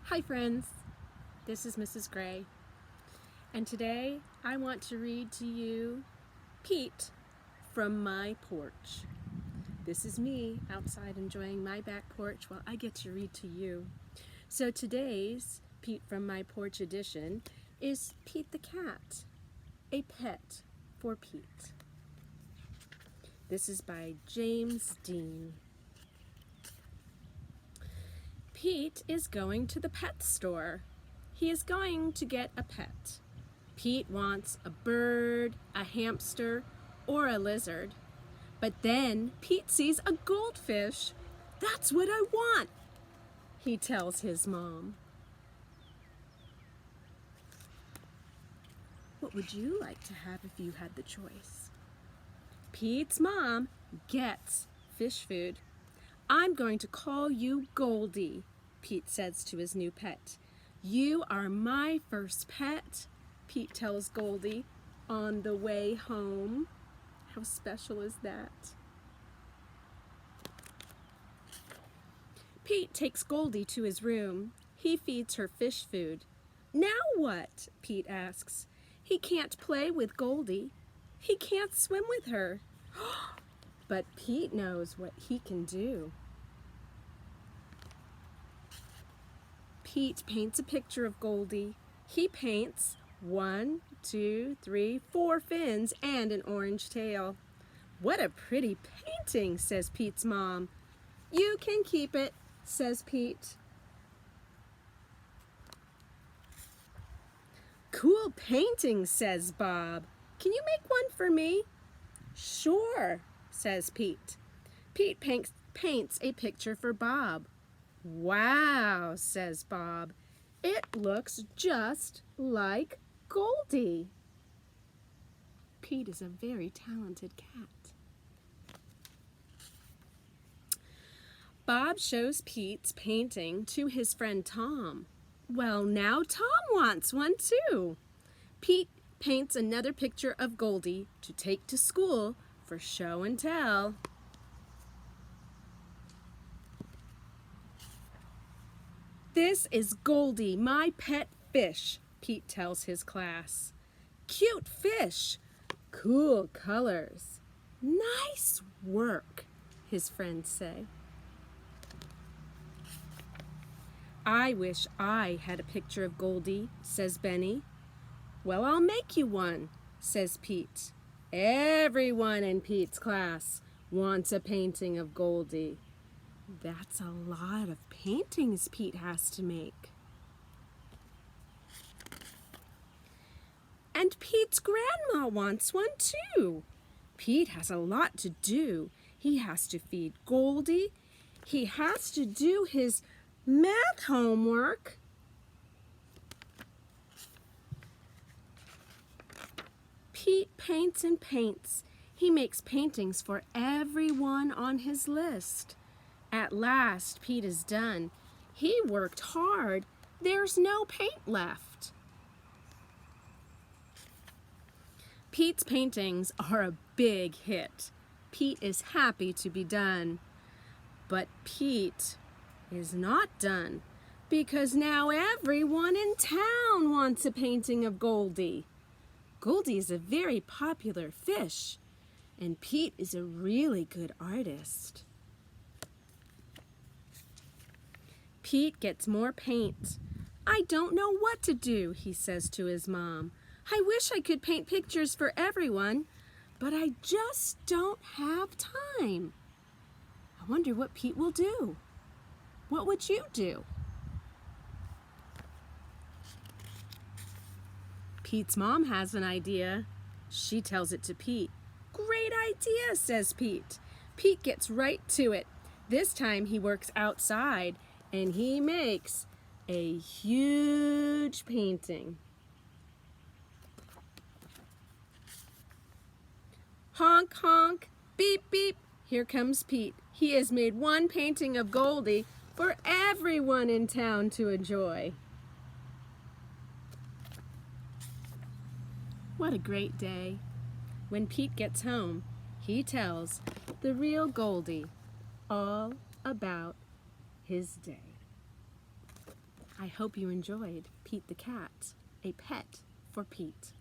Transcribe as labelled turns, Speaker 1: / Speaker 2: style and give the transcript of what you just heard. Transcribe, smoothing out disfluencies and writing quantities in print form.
Speaker 1: Hi friends, this is Mrs. Gray, and today I want to read to you Pete from my porch. This is me outside enjoying my back porch while I get to read to you. So today's Pete from my porch edition is Pete the Cat, a pet for Pete. This is by James Dean. Pete is going to the pet store. He is going to get a pet. Pete wants a bird, a hamster, or a lizard. But then Pete sees a goldfish. That's what I want, he tells his mom. What would you like to have if you had the choice? Pete's mom gets fish food. I'm going to call you Goldie, Pete says to his new pet. You are my first pet, Pete tells Goldie on the way home. How special is that? Pete takes Goldie to his room. He feeds her fish food. Now what? Pete asks. He can't play with Goldie. He can't swim with her. But Pete knows what he can do. Pete paints a picture of Goldie. He paints 1, 2, 3, 4 fins and an orange tail. What a pretty painting, says Pete's mom. You can keep it, says Pete. Cool painting, says Bob. Can you make one for me? Sure, says Pete. Pete paints a picture for Bob. Wow, says Bob. It looks just like Goldie. Pete is a very talented cat. Bob shows Pete's painting to his friend Tom. Well, now Tom wants one too. Pete paints another picture of Goldie to take to school for show and tell. This is Goldie, my pet fish, Pete tells his class. Cute fish, cool colors. Nice work, his friends say. I wish I had a picture of Goldie, says Benny. Well, I'll make you one, says Pete. Everyone in Pete's class wants a painting of Goldie. That's a lot of paintings Pete has to make. And Pete's grandma wants one too. Pete has a lot to do. He has to feed Goldie. He has to do his math homework. Pete paints and paints. He makes paintings for everyone on his list. At last, Pete is done. He worked hard. There's no paint left. Pete's paintings are a big hit. Pete is happy to be done. But Pete is not done because now everyone in town wants a painting of Goldie. Goldie is a very popular fish, and Pete is a really good artist. Pete gets more paint. I don't know what to do, he says to his mom. I wish I could paint pictures for everyone, but I just don't have time. I wonder what Pete will do. What would you do? Pete's mom has an idea. She tells it to Pete. Great idea, says Pete. Pete gets right to it. This time he works outside and he makes a huge painting. Honk, honk, beep, beep. Here comes Pete. He has made one painting of Goldie for everyone in town to enjoy. What a great day. When Pete gets home, he tells the real Goldie all about his day. I hope you enjoyed Pete the Cat, a pet for Pete.